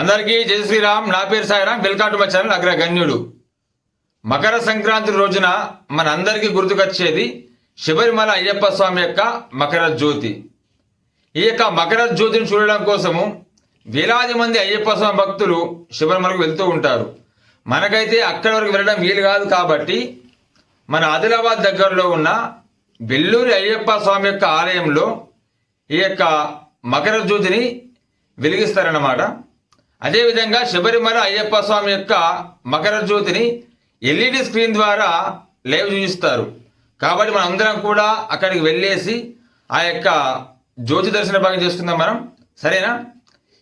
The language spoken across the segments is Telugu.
అందరికీ జై శ్రీరామ్. నా పేరు Sairam. Welcome to my channel Agraganyudu. Makara Sankranti రోజున మన అందరికీ గుర్తుకొచ్చేది శబరిమల అయ్యప్ప స్వామి యొక్క మకర జ్యోతి. ఈ యొక్క మకర జ్యోతిని చూడడం కోసము వేలాది మంది అయ్యప్ప స్వామి భక్తులు శబరిమలకు వెళ్తూ ఉంటారు. మనకైతే అక్కడి వరకు వెళ్ళడం వీలు కాదు కాబట్టి మన ఆదిలాబాద్ దగ్గరలో ఉన్న బెల్లూరి అయ్యప్ప స్వామి యొక్క ఆలయంలో ఈ యొక్క మకర జ్యోతిని వెలిగిస్తారన్నమాట. అదేవిధంగా శబరిమల అయ్యప్ప స్వామి యొక్క మకర జ్యోతిని ఎల్ఈడి స్క్రీన్ ద్వారా లైవ్ చూపిస్తారు. కాబట్టి మనం అందరం కూడా అక్కడికి వెళ్ళేసి ఆ యొక్క జ్యోతి దర్శన భాగం చేసుకుందాం మనం. సరేనా?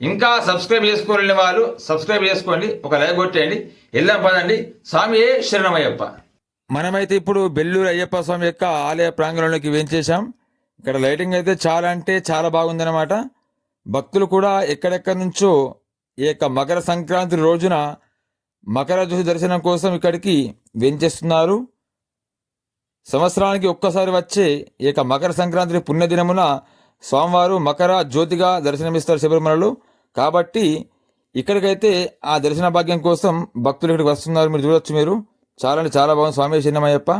ఇంకా సబ్స్క్రైబ్ చేసుకోలేని వాళ్ళు సబ్స్క్రైబ్ చేసుకోండి, ఒక లైక్ కొట్టేయండి. వెళ్దాం పదండి. స్వామియే శరణమయ్యప్ప. మనమైతే ఇప్పుడు బెల్లూరు అయ్యప్ప స్వామి యొక్క ఆలయ ప్రాంగణంలోకి వేంచేశాం. ఇక్కడ లైటింగ్ అయితే చాలా అంటే చాలా బాగుందన్నమాట. భక్తులు కూడా ఎక్కడెక్కడి నుంచో ఈ యొక్క మకర సంక్రాంతి రోజున మకర జ్యోతి దర్శనం కోసం ఇక్కడికి వెంచేస్తున్నారు. సంవత్సరానికి ఒక్కసారి వచ్చే ఈ యొక్క మకర సంక్రాంతి పుణ్యదినమున స్వామివారు మకర జ్యోతిగా దర్శనమిస్తారు శబరిమలలో. కాబట్టి ఇక్కడికైతే ఆ దర్శన భాగ్యం కోసం భక్తులు ఇక్కడికి వస్తున్నారు. మీరు చూడొచ్చు. మీరు చాలా అంటే చాలా బాగుంది. స్వామి చిన్నమయ్యప్ప.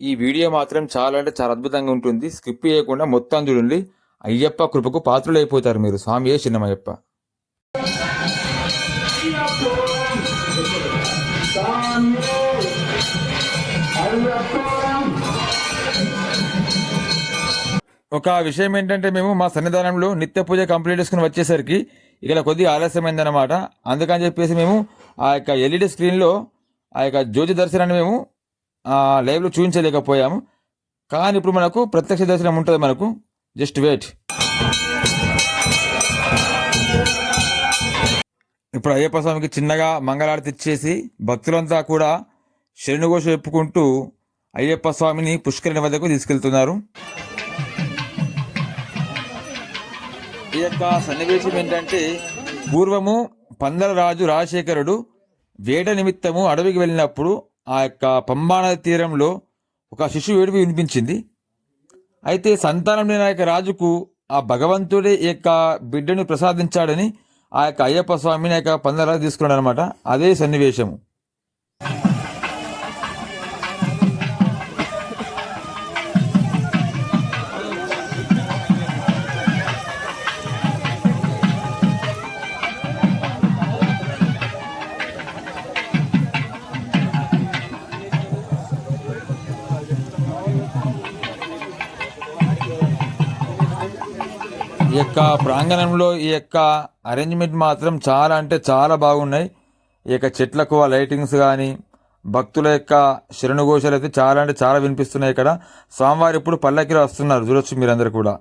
ఈ వీడియో మాత్రం చాలా అంటే చాలా అద్భుతంగా ఉంటుంది. స్కిప్ చేయకుండా మొత్తం చూడండి. అయ్యప్ప కృపకు పాత్రులైపోతారు మీరు. స్వామియే చిన్నమయ్యప్ప. ఒక విషయం ఏంటంటే, మేము మా సన్నిధానంలో నిత్య పూజ కంప్లీట్ చేసుకుని వచ్చేసరికి ఇక్కడ కొద్దిగా ఆలస్యమైందన్నమాట. అందుకని చెప్పేసి మేము ఆ యొక్క ఎల్ఈడి స్క్రీన్లో ఆ యొక్క జ్యోతి దర్శనాన్ని మేము లైవ్లో చూపించలేకపోయాము. కానీ ఇప్పుడు మనకు ప్రత్యక్ష దర్శనం ఉంటుంది. మనకు జస్ట్ వెయిట్. ఇప్పుడు అయ్యప్ప స్వామికి చిన్నగా మంగళారతి ఇచ్చేసి భక్తులంతా కూడా శరణుఘోష చెప్పుకుంటూ అయ్యప్ప స్వామిని పుష్కరిణి వద్దకు తీసుకెళ్తున్నారు. ఈ యొక్క సన్నివేశం ఏంటంటే, పూర్వము పందల రాజు రాజశేఖరుడు వేట నిమిత్తము అడవికి వెళ్ళినప్పుడు ఆ యొక్క పంబానది తీరంలో ఒక శిశువు ఏడుపు వినిపించింది. అయితే సంతానం లేని ఆ యొక్క రాజుకు ఆ భగవంతుడే ఈ యొక్క బిడ్డను ప్రసాదించాడని ఆ యొక్క అయ్యప్ప స్వామిని ఆ యొక్క పందల రాజు తీసుకున్నాడు అనమాట. అదే సన్నివేశము. ఈ యొక్క ప్రాంగణంలో ఈ యొక్క అరేంజ్మెంట్ మాత్రం చాలా అంటే చాలా బాగున్నాయి. ఈ యొక్క చెట్లకు ఆ లైటింగ్స్ కానీ భక్తుల యొక్క శరణుఘోషాలు అయితే చాలా అంటే చాలా వినిపిస్తున్నాయి. ఇక్కడ స్వామివారు ఇప్పుడు పల్లకిలో వస్తున్నారు. చూడొచ్చు మీరందరూ కూడా.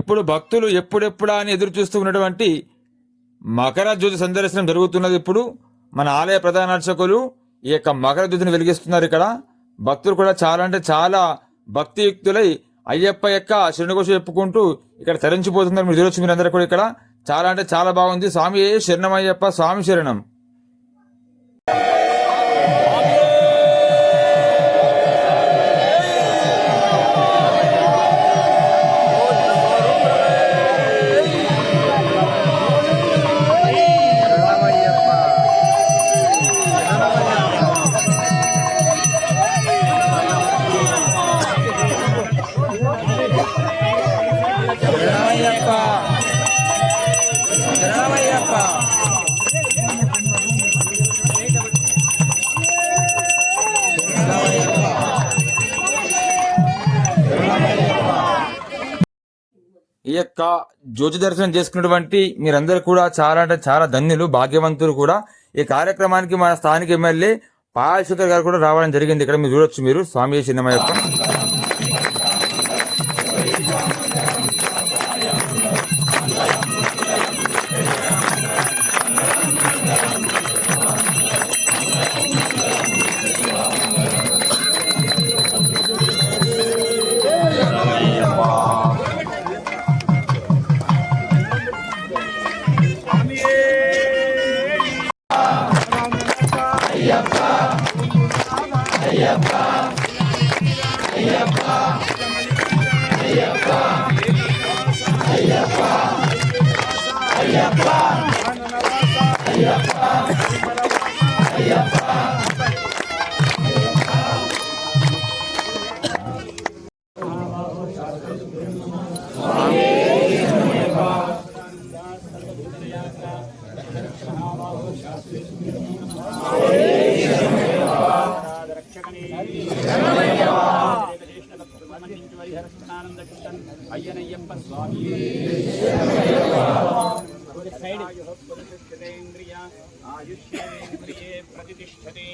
ఇప్పుడు భక్తులు ఎప్పుడెప్పుడా అని ఎదురు చూస్తూ ఉన్నటువంటి మకర జ్యోతి సందర్శనం జరుగుతున్నది. ఇప్పుడు మన ఆలయ ప్రధాన అర్చకులు ఈ యొక్క మకర జ్యోతిని వెలిగిస్తున్నారు. ఇక్కడ భక్తులు కూడా చాలా అంటే చాలా భక్తియుక్తులై అయ్యప్ప యొక్క శరణఘోష చెప్పుకుంటూ ఇక్కడ తరించిపోతున్నారు. మీరు చూడొచ్చు, మీరందరూ కూడా ఇక్కడ చాలా అంటే చాలా బాగుంది. స్వామి శరణమయ్యప్ప, స్వామి శరణం. ఈ యొక్క జ్యోతి దర్శనం చేసుకున్నటువంటి మీరందరూ కూడా చాలా అంటే చాలా ధన్యులు, భాగ్యవంతులు కూడా. ఈ కార్యక్రమానికి మన స్థానిక ఎమ్మెల్యే పాయశేఖర్ గారు కూడా రావడం జరిగింది. ఇక్కడ మీరు చూడొచ్చు, మీరు స్వామి చిన్నమయ్యప్ప. అయ్యనయ్యప్ప స్వామి ఆయుష్యేంద్రియే ప్రతిష్టతే.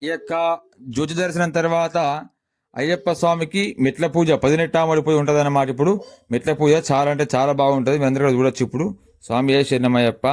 ఈ యొక్క జ్యోతి దర్శనం తర్వాత అయ్యప్ప స్వామికి మెట్ల పూజ 18 పూజ ఉంటుంది అన్నమాట. ఇప్పుడు మెట్ల పూజ చాలా అంటే చాలా బాగుంటుంది, మీ అందరూ కూడా చూడొచ్చు. ఇప్పుడు స్వామి శరణమయ్యప్ప.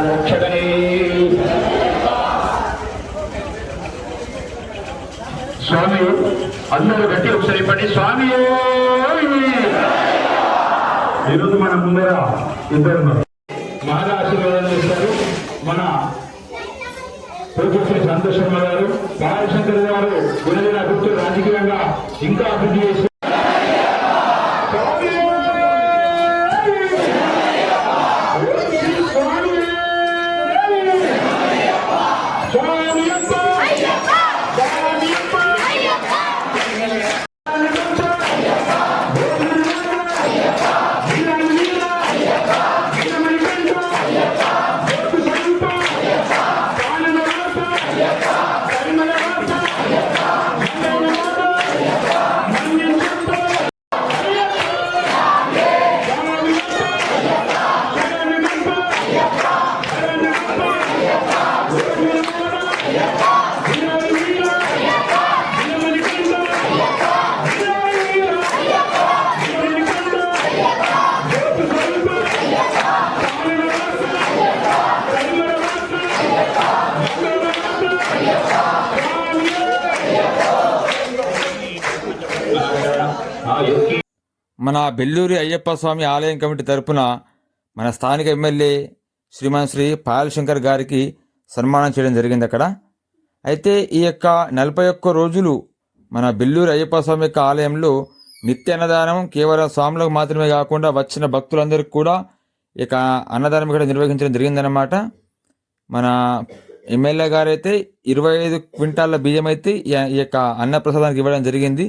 రక్షకనే స్వామి అందరూ గట్టి ఒకసారి పడి స్వామి ఈరోజు మన ముందర ఇద్దరు బాగా ఆశీర్వాదం చేస్తారు. మన శ్రీ సంతోష్ శర్మ గారు, బాలశంకర్ గారు గుణదిన అభివృద్ధి రాజకీయంగా ఇంకా అభివృద్ధి చేసి మన బెల్లూరి అయ్యప్ప స్వామి ఆలయం కమిటీ తరపున మన స్థానిక ఎమ్మెల్యే శ్రీ పాయల్ శంకర్ గారికి సన్మానం చేయడం జరిగింది అక్కడ. అయితే ఈ యొక్క 41 రోజులు మన బెల్లూరి అయ్యప్ప స్వామి యొక్క ఆలయంలో నిత్య అన్నదానం కేవలం స్వాములకు మాత్రమే కాకుండా వచ్చిన భక్తులందరికీ కూడా ఇక అన్నదానం ఇక్కడ నిర్వహించడం జరిగిందన్నమాట. మన ఎమ్మెల్యే గారు అయితే 25 క్వింటాల బియ్యం అయితే ఈ యొక్క అన్నప్రసాదానికి ఇవ్వడం జరిగింది.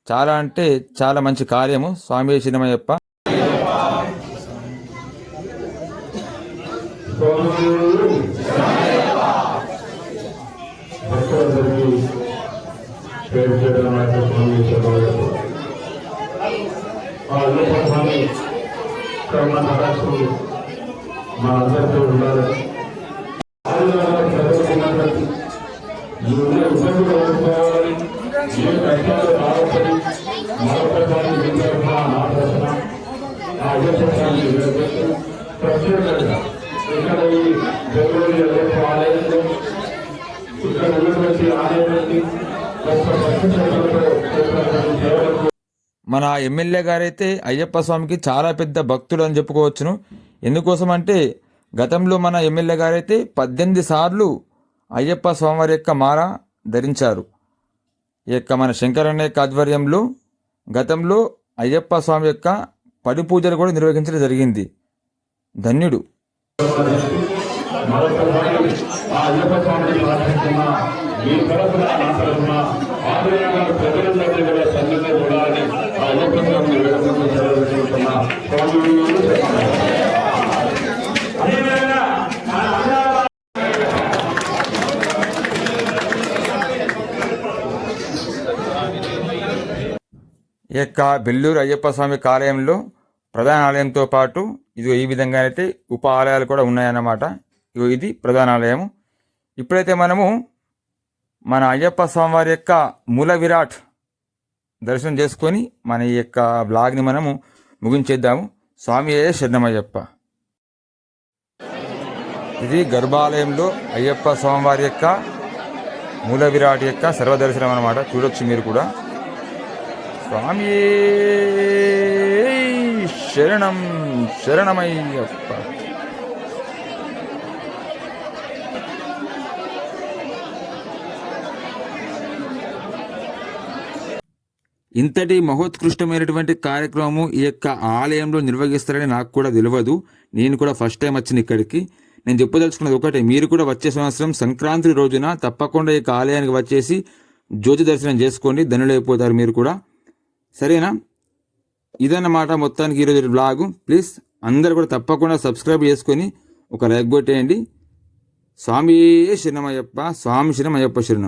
చాలా అంటే చాలా మంచి కార్యము. స్వామి శరణమయ్యప్ప. మా అందరితో ఉండాలి. ఇబ్బందులు ఎదుర్కోవాలని ఏ కష్టాలు బాధపడి మరొకసారి విద్యార్థుల నా ప్రశ్న ఆ అయ్యప్పని ప్రత్యేకంగా ఇక్కడ ఈ బెంగళూరు అయ్యప్ప ఆలయంలో ఇక్కడ ఉన్నటువంటి ఆలయాన్ని సేవలకు మన ఎమ్మెల్యే గారైతే అయ్యప్ప స్వామికి చాలా పెద్ద భక్తుడు అని చెప్పుకోవచ్చును. ఎందుకోసం అంటే గతంలో మన ఎమ్మెల్యే గారైతే 18 సార్లు అయ్యప్ప స్వామివారి యొక్క మాల ధరించారు. ఈ యొక్క మన శంకరన్న యొక్క ఆధ్వర్యంలో గతంలో అయ్యప్ప స్వామి యొక్క పడి పూజలు కూడా నిర్వహించడం జరిగింది. ధన్యుడు. ఈ యొక్క బెల్లూరు అయ్యప్ప స్వామి ఆలయంలో ప్రధాన ఆలయంతో పాటు ఇది ఈ విధంగా అయితే ఉప ఆలయాలు కూడా ఉన్నాయన్నమాట. ఇది ప్రధాన ఆలయం. ఇప్పుడైతే మనము మన అయ్యప్ప స్వామి వారి యొక్క మూల విరాట్ దర్శనం చేసుకొని మన ఈ యొక్క బ్లాగ్ని మనము ముగించేద్దాము. స్వామియే శరణమయ్యప్ప. ఇది గర్భాలయంలో అయ్యప్ప స్వామివారి యొక్క మూల విరాట్ యొక్క సర్వదర్శనం అన్నమాట. చూడొచ్చు మీరు కూడా. స్వామి శరణం శరణమయ్యప్ప. ఇంతటి మహోత్కృష్టమైనటువంటి కార్యక్రమం ఈ యొక్క ఆలయంలో నిర్వహిస్తారని నాకు కూడా తెలియదు. నేను కూడా ఫస్ట్ టైం వచ్చిన ఇక్కడికి. నేను చెప్పదలుచుకున్నది ఒకటే, మీరు కూడా వచ్చే సంవత్సరం సంక్రాంతి రోజున తప్పకుండా ఈ ఆలయానికి వచ్చేసి జ్యోతి దర్శనం చేసుకోండి, ధనులైపోతారు మీరు కూడా. సరేనా? ఇదన్నమాట మొత్తానికి ఈరోజు బ్లాగు. ప్లీజ్ అందరు కూడా తప్పకుండా సబ్స్క్రైబ్ చేసుకొని ఒక లైక్ కొట్టేయండి. స్వామి శరణమయ్యప్ప. స్వామి శరణమయ్యప్ప శరణం.